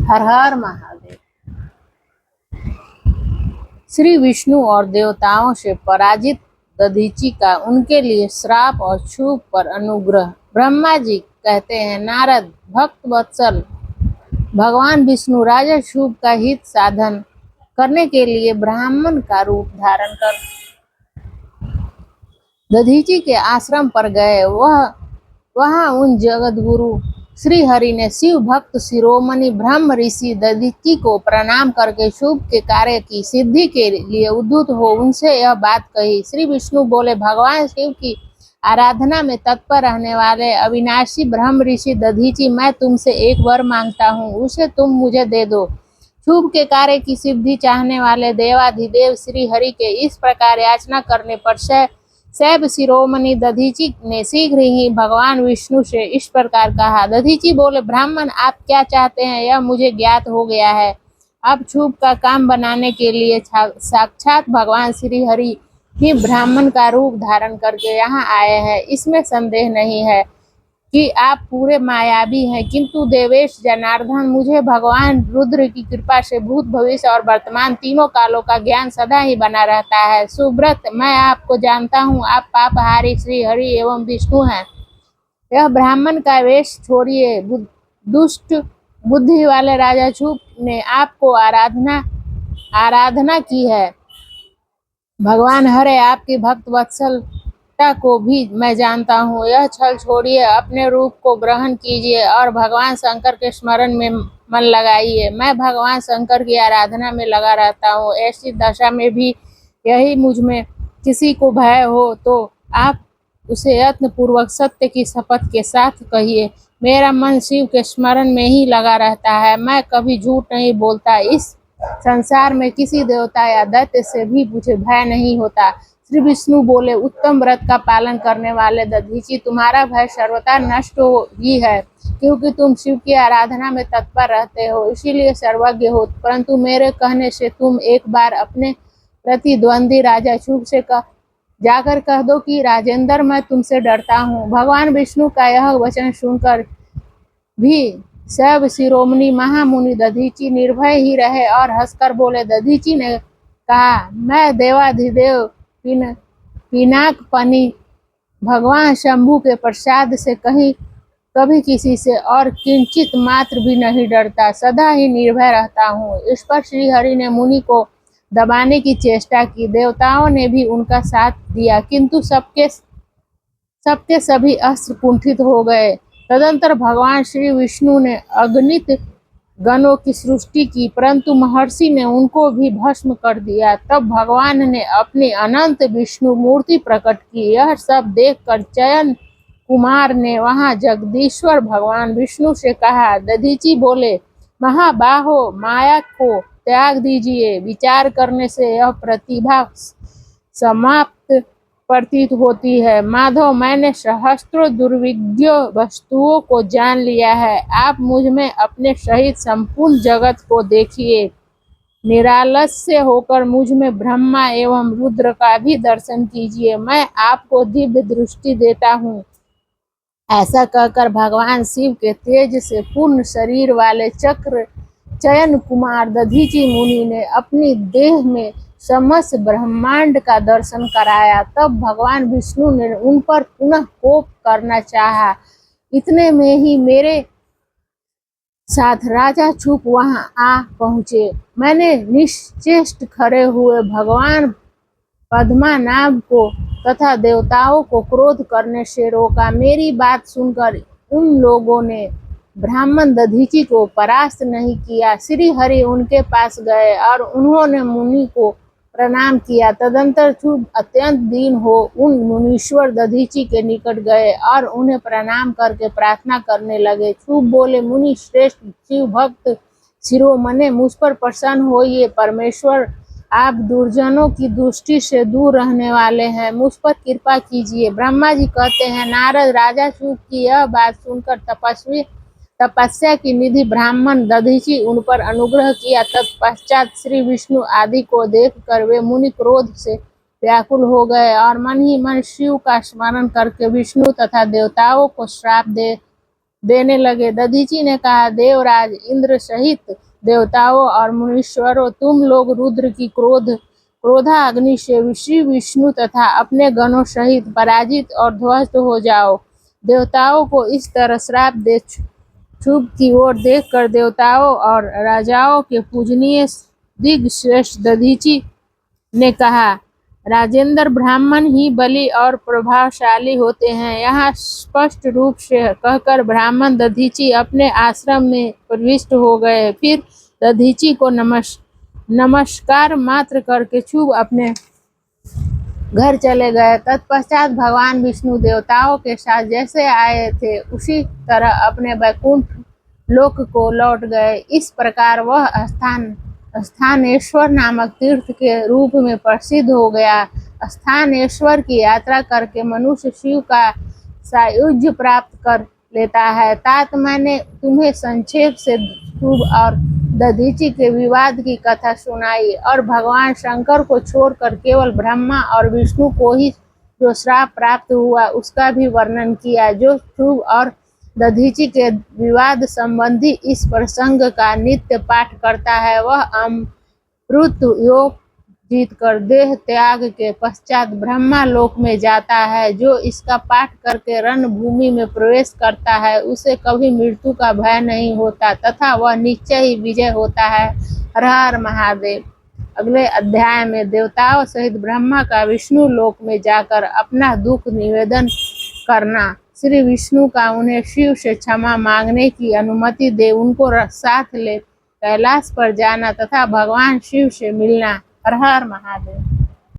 हर हर महादेव। श्री विष्णु और देवताओं से पराजित दधीचि का उनके लिए श्राप और शुभ पर अनुग्रह। ब्रह्मा जी कहते हैं, नारद भक्त वत्सल, भगवान विष्णु राजा शुभ का हित साधन करने के लिए ब्राह्मण का रूप धारण कर दधीचि के आश्रम पर गए। वहां उन जगत गुरु श्री हरि ने शिव भक्त शिरोमणि ब्रह्म ऋषि दधीचि को प्रणाम करके शुभ के कार्य की सिद्धि के लिए उद्युत हो उनसे यह बात कही। श्री विष्णु बोले, भगवान शिव की आराधना में तत्पर रहने वाले अविनाशी ब्रह्म ऋषि दधीचि, मैं तुमसे एक वर मांगता हूँ, उसे तुम मुझे दे दो। शुभ के कार्य की सिद्धि चाहने वाले देवाधिदेव श्री हरि के इस प्रकार याचना करने पर शैव शिरोमणि दधीचि ने शीघ्र ही भगवान विष्णु से इस प्रकार कहा। दधीचि बोले, ब्राह्मण आप क्या चाहते हैं यह मुझे ज्ञात हो गया है। अब शुभ का काम बनाने के लिए साक्षात भगवान श्री हरि ही ब्राह्मण का रूप धारण करके यहाँ आए हैं, इसमें संदेह नहीं है कि आप पूरे मायावी हैं। किंतु देवेश जनार्दन, मुझे भगवान रुद्र की कृपा से भूत भविष्य और वर्तमान तीनों कालों का ज्ञान सदा ही बना रहता है। सुब्रत, मैं आपको जानता हूँ, आप पापहारी श्री हरि एवं विष्णु हैं। यह ब्राह्मण का वेश छोड़िए। दुष्ट बुद्धि वाले राजा शुभ ने आपको आराधना की है। भगवान हरे आपकी भक्त वत्सलता को भी मैं जानता हूँ। यह छल छोड़िए, अपने रूप को ग्रहण कीजिए और भगवान शंकर के स्मरण में मन लगाइए। मैं भगवान शंकर की आराधना में लगा रहता हूँ। ऐसी दशा में भी यही मुझ में किसी को भय हो तो आप उसे यत्न पूर्वक सत्य की शपथ के साथ कहिए। मेरा मन शिव के स्मरण में ही लगा रहता है, मैं कभी झूठ नहीं बोलता। इस संसार में किसी देवता या दैत्य से भी मुझे भय नहीं होता। श्री विष्णु बोले, उत्तम व्रत का पालन करने वाले दधीचि, तुम्हारा भय सर्वथा नष्ट ही है, क्योंकि तुम शिव की आराधना में तत्पर रहते हो, इसीलिए सर्वज्ञ हो। परंतु मेरे कहने से तुम एक बार अपने प्रतिद्वंदी राजा शुभ से जाकर कह दो कि राजेंद्र, मैं तुमसे डरता हूँ। भगवान विष्णु का यह वचन सुनकर भी शैव शिरोमणि महामुनि दधीचि निर्भय ही रहे और हंसकर बोले। दधीचि ने कहा, मैं देवाधिदेव पिनाकपनि भगवान शंभु के प्रसाद से कभी किसी से और किंचित मात्र भी नहीं डरता, सदा ही निर्भय रहता हूँ। इस पर श्री हरि ने मुनि को दबाने की चेष्टा की। देवताओं ने भी उनका साथ दिया, किंतु सबके सभी अस्त्र कुंठित हो गए। तदंतर भगवान श्री विष्णु ने अगणित गणों की सृष्टि की, परंतु महर्षि ने उनको भी भस्म कर दिया। तब भगवान ने अपनी अनंत विष्णु मूर्ति प्रकट की। यह सब देखकर चयन कुमार ने वहां जगदीश्वर भगवान विष्णु से कहा। दधीचि बोले, महाबाहो, माया को त्याग दीजिए। विचार करने से यह प्रतिभा समाप्त प्रतीत होती है। माधव, मैंने सहस्त्रों दुर्विज्ञ वस्तुओं को जान लिया है। आप मुझ में अपने सहित संपूर्ण जगत को देखिए। निरालस्य होकर मुझ में ब्रह्मा एवं रुद्र का भी दर्शन कीजिए। मैं आपको दिव्य दृष्टि देता हूँ। ऐसा कहकर भगवान शिव के तेज से पूर्ण शरीर वाले चयन कुमार दधीचि मुनि ने अपनी देह में समस्त ब्रह्मांड का दर्शन कराया। तब भगवान विष्णु ने उन पर पुनः कोप करना चाहा। इतने में ही मेरे साथ राजा चुप वहां आ पहुंचे। मैंने निश्चेष्ट खड़े हुए भगवान पद्मनाभ को तथा देवताओं को क्रोध करने से रोका। मेरी बात सुनकर उन लोगों ने ब्राह्मण दधीचि को परास्त नहीं किया। श्री हरि उनके पास गए और उन्होंने मुनि को प्रणाम किया। तदंतर चुप अत्यंत दीन हो उन मुनीश्वर दधीचि के निकट गए और उन्हें प्रणाम करके प्रार्थना करने लगे। चुप बोले, मुनि श्रेष्ठ शिव भक्त शिरोमणे, मुझ पर प्रसन्न होइए। परमेश्वर, आप दुर्जनों की दृष्टि से दूर रहने वाले हैं, मुझ पर कृपा कीजिए। ब्रह्मा जी कहते हैं, नारद, राजा शुभ की यह बात सुनकर तपस्या की निधि ब्राह्मण दधीचि उन पर अनुग्रह किया। तत्पश्चात श्री विष्णु आदि को देखकर वे मुनि क्रोध से व्याकुल हो गए और मन ही मन शिव का स्मरण करके विष्णु तथा देवताओं को श्राप देने लगे। दधीची ने कहा, देवराज इंद्र सहित देवताओं और मुनीश्वरों, तुम लोग रुद्र की क्रोधा अग्नि से श्री विष्णु तथा अपने गणों सहित पराजित और ध्वस्त हो जाओ। देवताओं को इस तरह श्राप दे शुभ की ओर देखकर देवताओं और राजाओं के पूजनीय दिग्श्रेष्ठ दधीची ने कहा, राजेंद्र, ब्राह्मण ही बली और प्रभावशाली होते हैं। यहाँ स्पष्ट रूप से कहकर ब्राह्मण दधीची अपने आश्रम में प्रविष्ट हो गए। फिर दधीची को नमस्कार मात्र करके शुभ अपने घर चले गए। तत्पश्चात भगवान विष्णु देवताओं के साथ जैसे आए थे उसी तरह अपने वैकुंठ लोक को लौट गए। इस प्रकार वह स्थानेश्वर नामक तीर्थ के रूप में प्रसिद्ध हो गया। स्थानेश्वर की यात्रा करके मनुष्य शिव का सायुज्य प्राप्त कर लेता है। तात मैंने तुम्हें संक्षेप से शुभ और दधीची के विवाद की कथा सुनाई और भगवान शंकर को छोड़कर केवल ब्रह्मा और विष्णु को ही जो श्राप प्राप्त हुआ उसका भी वर्णन किया। जो शुभ और दधीची के विवाद संबंधी इस प्रसंग का नित्य पाठ करता है वह अमृत योग जीतकर देह त्याग के पश्चात ब्रह्मा लोक में जाता है। जो इसका पाठ करके रणभूमि में प्रवेश करता है उसे कभी मृत्यु का भय नहीं होता तथा वह निश्चय ही विजय होता है। हर हर महादेव। अगले अध्याय में देवताओं सहित ब्रह्मा का विष्णु लोक में जाकर अपना दुख निवेदन करना, श्री विष्णु का उन्हें शिव से क्षमा मांगने की अनुमति दे उनको साथ ले कैलाश पर जाना तथा भगवान शिव से मिलना। हर हर महादेव।